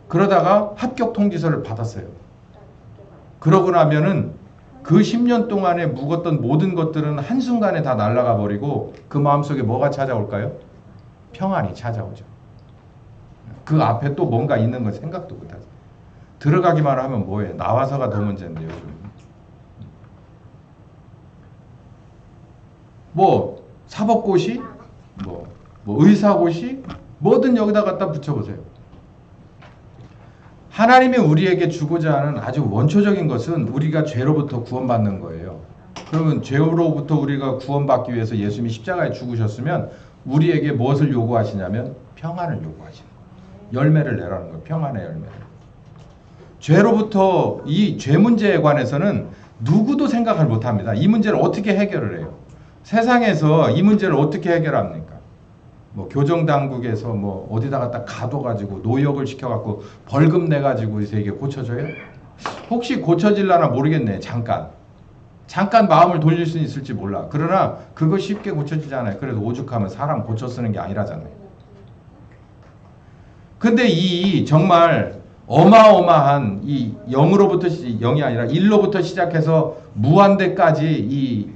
그러다가 합격 통지서를 받았어요. 그러고 나면은 그 10년 동안에 묵었던 모든 것들은 한순간에 다 날아가 버리고 그 마음속에 뭐가 찾아올까요? 평안이 찾아오죠. 그 앞에 또 뭔가 있는 거 생각도 못하죠. 들어가기만 하면 뭐해? 나와서가 더 문제인데 요즘. 뭐 사법고시, 뭐 의사고시, 뭐든 여기다 갖다 붙여보세요. 하나님이 우리에게 주고자 하는 아주 원초적인 것은 우리가 죄로부터 구원받는 거예요. 그러면 죄로부터 우리가 구원받기 위해서 예수님이 십자가에 죽으셨으면 우리에게 무엇을 요구하시냐면 평안을 요구하시는 거예요. 열매를 내라는 거예요. 평안의 열매를. 죄로부터 이 죄 문제에 관해서는 누구도 생각을 못합니다. 이 문제를 어떻게 해결을 해요? 세상에서 이 문제를 어떻게 해결합니까? 뭐 교정당국에서 뭐 어디다 갖다 가둬가지고 노역을 시켜갖고 벌금 내가지고 이게 고쳐져요? 혹시 고쳐질라나 모르겠네. 잠깐 마음을 돌릴 수 있을지 몰라. 그러나 그거 쉽게 고쳐지잖아요. 그래도 오죽하면 사람 고쳐 쓰는 게 아니라잖아요. 근데 이 정말 어마어마한 이 0으로부터 0이 아니라 1로부터 시작해서 무한대까지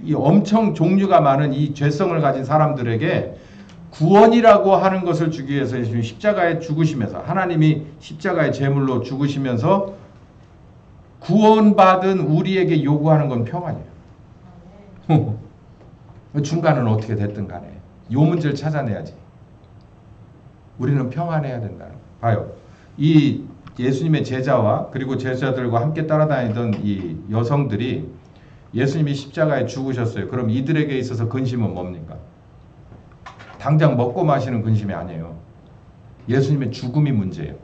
이 엄청 종류가 많은 이 죄성을 가진 사람들에게 구원이라고 하는 것을 주기 위해서 예수님이 십자가에 죽으시면서 하나님이 십자가의 제물로 죽으시면서 구원받은 우리에게 요구하는 건 평안이에요. 중간은 어떻게 됐든 간에 요 문제를 찾아내야지. 우리는 평안해야 된다는 거예요. 봐요. 이 예수님의 제자와 그리고 제자들과 함께 따라다니던 이 여성들이 예수님이 십자가에 죽으셨어요. 그럼 이들에게 있어서 근심은 뭡니까? 당장 먹고 마시는 근심이 아니에요. 예수님의 죽음이 문제예요.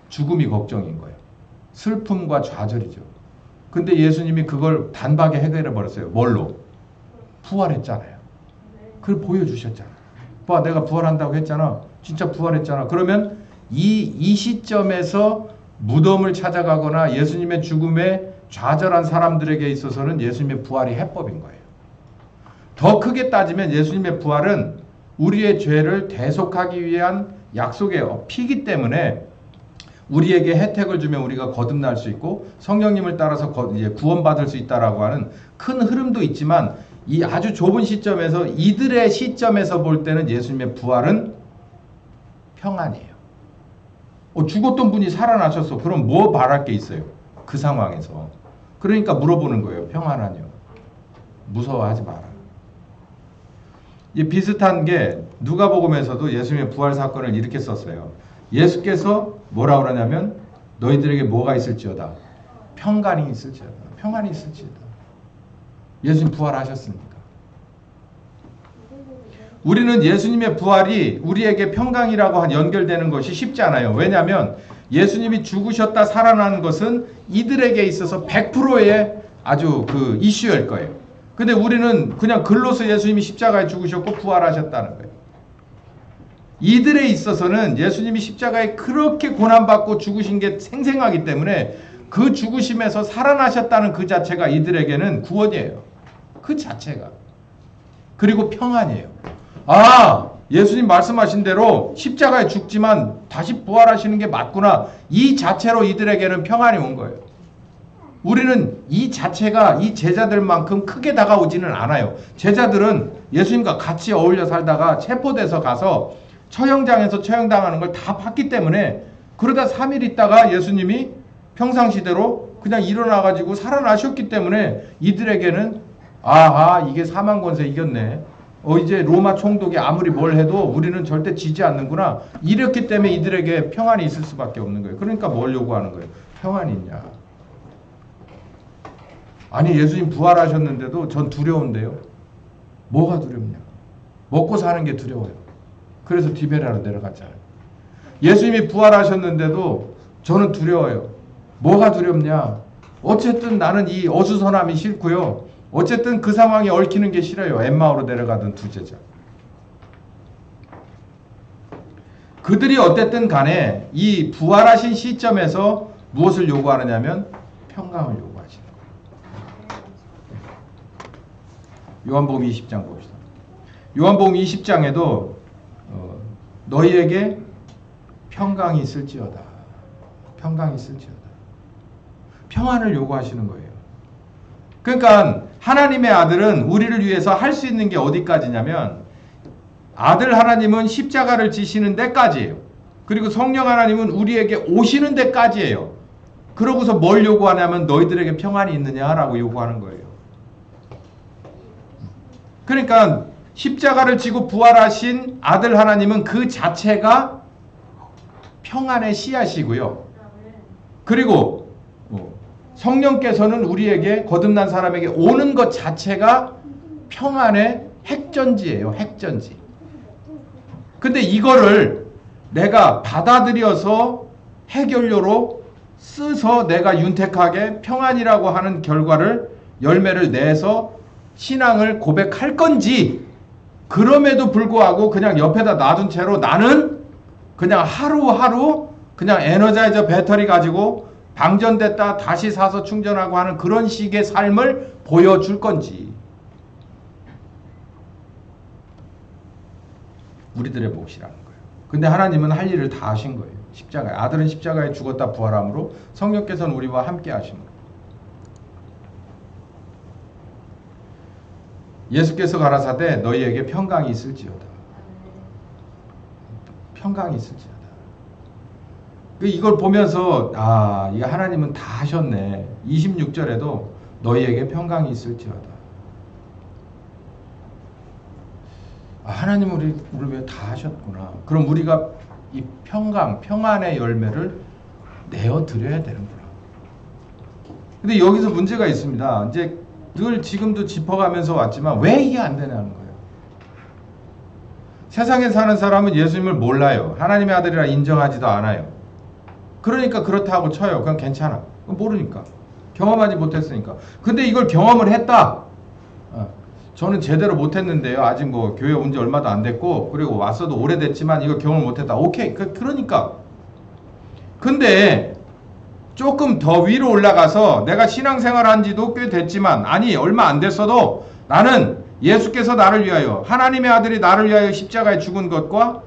죽음이 걱정인 거예요. 슬픔과 좌절이죠. 근데 예수님이 그걸 단박에 해결해 버렸어요. 뭘로? 부활했잖아요. 그걸 보여주셨잖아. 봐, 내가 부활한다고 했잖아. 진짜 부활했잖아. 그러면 이 시점에서 무덤을 찾아가거나 예수님의 죽음에 좌절한 사람들에게 있어서는 예수님의 부활이 해법인 거예요. 더 크게 따지면 예수님의 부활은 우리의 죄를 대속하기 위한 약속의 피이기 때문에 우리에게 혜택을 주면 우리가 거듭날 수 있고 성령님을 따라서 이제 구원받을 수 있다라고 하는 큰 흐름도 있지만 이 아주 좁은 시점에서 이들의 시점에서 볼 때는 예수님의 부활은 평안이에요. 죽었던 분이 살아나셨어. 그럼 뭐 바랄 게 있어요? 그 상황에서. 그러니까 물어보는 거예요. 평안하뇨? 무서워하지 마라. 이 비슷한 게 누가복음에서도 예수님의 부활 사건을 이렇게 썼어요. 예수께서 뭐라 그러냐면 너희들에게 뭐가 있을지어다. 평강이 있을지어다. 평안이 있을지어다. 예수님 부활하셨으니까. 우리는 예수님의 부활이 우리에게 평강이라고 연결되는 것이 쉽지 않아요. 왜냐하면 예수님이 죽으셨다 살아나는 것은 이들에게 있어서 100%의 아주 그 이슈일 거예요. 근데 우리는 그냥 글로서 예수님이 십자가에 죽으셨고 부활하셨다는 거예요. 이들에 있어서는 예수님이 십자가에 그렇게 고난받고 죽으신 게 생생하기 때문에 그 죽으심에서 살아나셨다는 그 자체가 이들에게는 구원이에요. 그 자체가. 그리고 평안이에요. 아, 예수님 말씀하신 대로 십자가에 죽지만 다시 부활하시는 게 맞구나. 이 자체로 이들에게는 평안이 온 거예요. 우리는 이 자체가 이 제자들만큼 크게 다가오지는 않아요. 제자들은 예수님과 같이 어울려 살다가 체포돼서 가서 처형장에서 처형당하는 걸 다 봤기 때문에 그러다 3일 있다가 예수님이 평상시대로 그냥 일어나가지고 살아나셨기 때문에 이들에게는 아하, 이게 사망 권세 이겼네. 이제 로마 총독이 아무리 뭘 해도 우리는 절대 지지 않는구나. 이렇기 때문에 이들에게 평안이 있을 수밖에 없는 거예요. 그러니까 뭘 요구하는 거예요? 평안이 있냐? 아니, 예수님 부활하셨는데도 전 두려운데요. 뭐가 두렵냐? 먹고 사는 게 두려워요. 그래서 디베라로 내려갔잖아요. 예수님이 부활하셨는데도 저는 두려워요. 뭐가 두렵냐? 어쨌든 나는 이 어수선함이 싫고요. 어쨌든 그 상황에 얽히는 게 싫어요. 엠마오로 내려가던 두 제자. 그들이 어쨌든 간에 이 부활하신 시점에서 무엇을 요구하느냐면 평강을 요구하시는 거예요. 요한복음 20장 봅시다. 요한복음 20장에도 너희에게 평강이 있을지어다. 평강이 있을지어다. 평안을 요구하시는 거예요. 그러니까 하나님의 아들은 우리를 위해서 할 수 있는 게 어디까지냐면 아들 하나님은 십자가를 지시는 데까지예요. 그리고 성령 하나님은 우리에게 오시는 데까지예요. 그러고서 뭘 요구하냐면 너희들에게 평안이 있느냐라고 요구하는 거예요. 그러니까 십자가를 지고 부활하신 아들 하나님은 그 자체가 평안의 씨앗이고요. 그리고 성령께서는 우리에게 거듭난 사람에게 오는 것 자체가 평안의 핵전지예요. 핵전지. 근데 이거를 내가 받아들여서 해결료로 써서 내가 윤택하게 평안이라고 하는 결과를 열매를 내서 신앙을 고백할 건지 그럼에도 불구하고 그냥 옆에다 놔둔 채로 나는 그냥 하루하루 그냥 에너자이저 배터리 가지고 방전됐다 다시 사서 충전하고 하는 그런 식의 삶을 보여줄 건지 우리들의 몫이라는 거예요. 근데 하나님은 할 일을 다 하신 거예요. 십자가에, 아들은 십자가에 죽었다 부활함으로 성령께서는 우리와 함께 하심으로. 예수께서 가라사대 너희에게 평강이 있을지어다. 평강이 있을지어다. 이걸 보면서 이거 하나님은 다 하셨네. 26절에도 너희에게 평강이 있을지어다. 하나님은 우리 왜 다 하셨구나. 그럼 우리가 이 평강, 평안의 열매를 내어드려야 되는구나. 근데 여기서 문제가 있습니다. 이제 늘 지금도 짚어가면서 왔지만 왜 이게 안 되냐는 거예요. 세상에 사는 사람은 예수님을 몰라요. 하나님의 아들이라 인정하지도 않아요. 그러니까 그렇다고 쳐요. 그건 괜찮아. 모르니까. 경험하지 못했으니까. 근데 이걸 경험을 했다. 저는 제대로 못했는데요. 아직 뭐 교회 온 지 얼마도 안 됐고, 그리고 왔어도 오래됐지만 이걸 경험을 못했다. 오케이. 그러니까. 근데 조금 더 위로 올라가서 내가 신앙생활 한 지도 꽤 됐지만, 아니 얼마 안 됐어도 나는 예수께서 나를 위하여, 하나님의 아들이 나를 위하여 십자가에 죽은 것과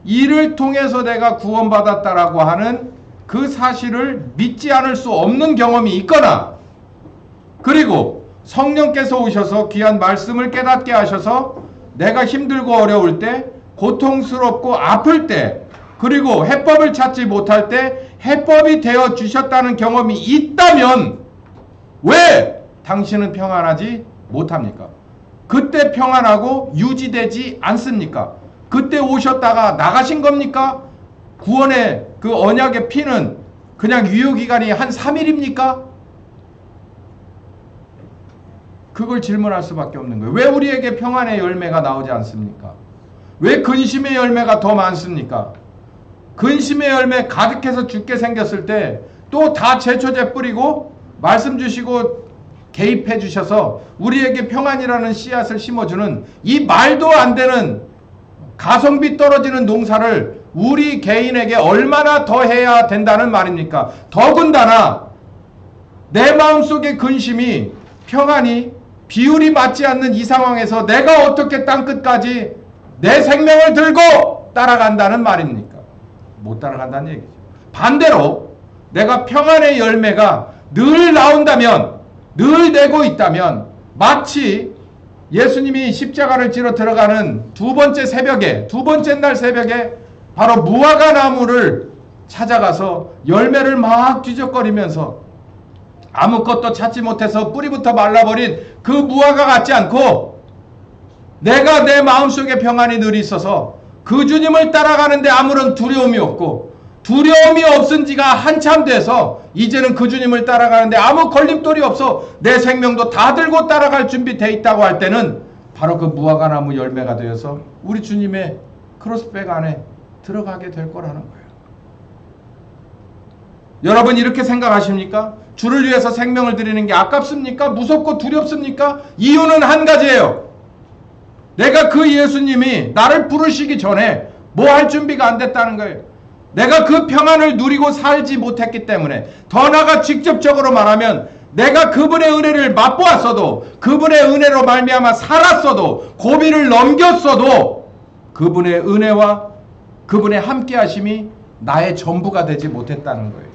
이를 통해서 내가 구원받았다라고 하는 그 사실을 믿지 않을 수 없는 경험이 있거나, 그리고 성령께서 오셔서 귀한 말씀을 깨닫게 하셔서 내가 힘들고 어려울 때, 고통스럽고 아플 때, 그리고 해법을 찾지 못할 때 해법이 되어 주셨다는 경험이 있다면 왜 당신은 평안하지 못합니까? 그때 평안하고 유지되지 않습니까? 그때 오셨다가 나가신 겁니까? 구원의 그 언약의 피는 그냥 유효기간이 한 3일입니까? 그걸 질문할 수밖에 없는 거예요. 왜 우리에게 평안의 열매가 나오지 않습니까? 왜 근심의 열매가 더 많습니까? 근심의 열매 가득해서 죽게 생겼을 때 또 다 제초제 뿌리고 말씀 주시고 개입해 주셔서 우리에게 평안이라는 씨앗을 심어주는 이 말도 안 되는 가성비 떨어지는 농사를 우리 개인에게 얼마나 더 해야 된다는 말입니까? 더군다나 내 마음속의 근심이, 평안이, 비율이 맞지 않는 이 상황에서 내가 어떻게 땅끝까지 내 생명을 들고 따라간다는 말입니까? 못 따라간다는 얘기죠. 반대로 내가 평안의 열매가 늘 나온다면, 늘 내고 있다면, 마치 예수님이 십자가를 지러 들어가는 두 번째 날 새벽에 바로 무화과 나무를 찾아가서 열매를 막 뒤적거리면서 아무것도 찾지 못해서 뿌리부터 말라버린 그 무화과 같지 않고, 내가 내 마음속에 평안이 늘 있어서 그 주님을 따라가는데 아무런 두려움이 없고, 두려움이 없은 지가 한참 돼서 이제는 그 주님을 따라가는데 아무 걸림돌이 없어 내 생명도 다 들고 따라갈 준비되어 있다고 할 때는 바로 그 무화과 나무 열매가 되어서 우리 주님의 크로스백 안에 들어가게 될 거라는 거예요. 여러분 이렇게 생각하십니까? 주를 위해서 생명을 드리는 게 아깝습니까? 무섭고 두렵습니까? 이유는 한 가지예요. 내가 그 예수님이 나를 부르시기 전에 뭐 할 준비가 안 됐다는 거예요. 내가 그 평안을 누리고 살지 못했기 때문에, 더 나아가 직접적으로 말하면 내가 그분의 은혜를 맛보았어도, 그분의 은혜로 말미암아 살았어도, 고비를 넘겼어도 그분의 은혜와 그분의 함께하심이 나의 전부가 되지 못했다는 거예요.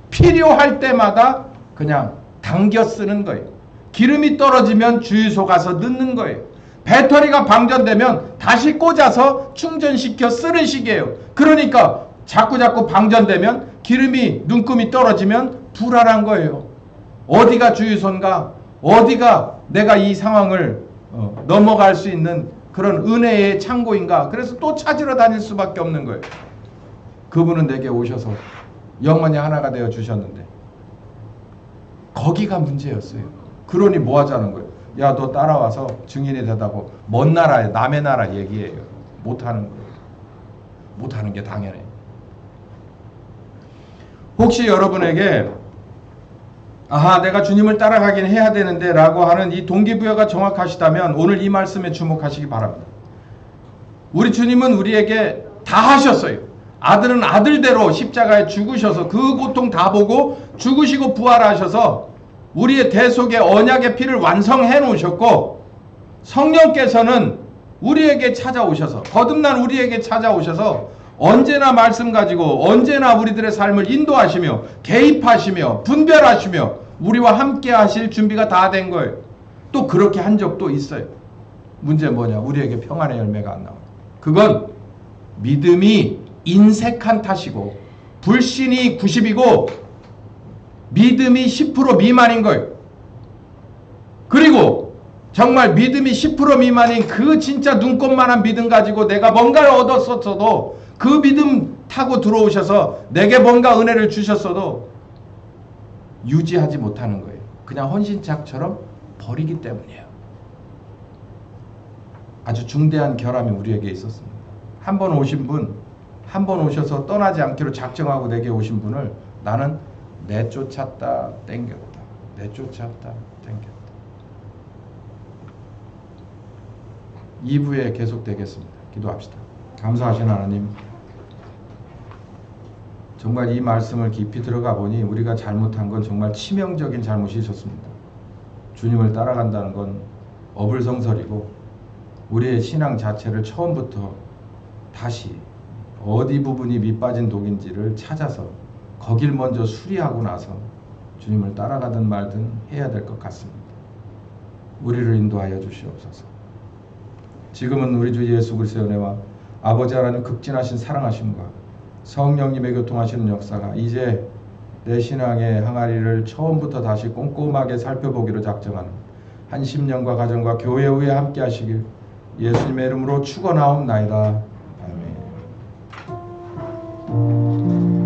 필요할 때마다 그냥 당겨 쓰는 거예요. 기름이 떨어지면 주유소 가서 넣는 거예요. 배터리가 방전되면 다시 꽂아서 충전시켜 쓰는 식이에요. 그러니까 자꾸 방전되면, 기름이 눈금이 떨어지면 불안한 거예요. 어디가 주유소인가? 어디가 내가 이 상황을 넘어갈 수 있는 그런 은혜의 창고인가? 그래서 또 찾으러 다닐 수밖에 없는 거예요. 그분은 내게 오셔서 영원히 하나가 되어 주셨는데 거기가 문제였어요. 그러니 뭐 하자는 거예요? 야, 너 따라와서 증인이 되다고 먼 나라에, 남의 나라 얘기해요. 못하는 거예요. 못하는 게 당연해. 혹시 여러분에게 내가 주님을 따라가긴 해야 되는데 라고 하는 이 동기부여가 정확하시다면 오늘 이 말씀에 주목하시기 바랍니다. 우리 주님은 우리에게 다 하셨어요. 아들은 아들대로 십자가에 죽으셔서 그 고통 다 보고 죽으시고 부활하셔서 우리의 대속의 언약의 피를 완성해 놓으셨고, 성령께서는 우리에게 찾아오셔서, 거듭난 우리에게 찾아오셔서 언제나 말씀 가지고 언제나 우리들의 삶을 인도하시며 개입하시며 분별하시며 우리와 함께 하실 준비가 다 된 거예요. 또 그렇게 한 적도 있어요. 문제는 뭐냐? 우리에게 평안의 열매가 안 나와요. 그건 믿음이 인색한 탓이고 불신이 90이고 믿음이 10% 미만인 거예요. 그리고 정말 믿음이 10% 미만인 그 진짜 눈꽃만한 믿음 가지고 내가 뭔가를 얻었었어도 그 믿음 타고 들어오셔서 내게 뭔가 은혜를 주셨어도 유지하지 못하는 거예요. 그냥 헌신짝처럼 버리기 때문이에요. 아주 중대한 결함이 우리에게 있었습니다. 한 번 오신 분, 한 번 오셔서 떠나지 않기로 작정하고 내게 오신 분을 나는 내쫓았다, 땡겼다. 내쫓았다, 땡겼다. 2부에 계속되겠습니다. 기도합시다. 감사하신 하나님, 정말 이 말씀을 깊이 들어가 보니 우리가 잘못한 건 정말 치명적인 잘못이 있었습니다. 주님을 따라간다는 건 어불성설이고 우리의 신앙 자체를 처음부터 다시 어디 부분이 밑빠진 독인지를 찾아서 거길 먼저 수리하고 나서 주님을 따라가든 말든 해야 될 것 같습니다. 우리를 인도하여 주시옵소서. 지금은 우리 주 예수 그리스도의 은혜와 아버지 하나님 극진하신 사랑하심과 성령님의 교통하시는 역사가 이제 내 신앙의 항아리를 처음부터 다시 꼼꼼하게 살펴보기로 작정하는 한 10년과 가정과 교회 후에 함께 하시길 예수님의 이름으로 축원하옵나이다. 아멘.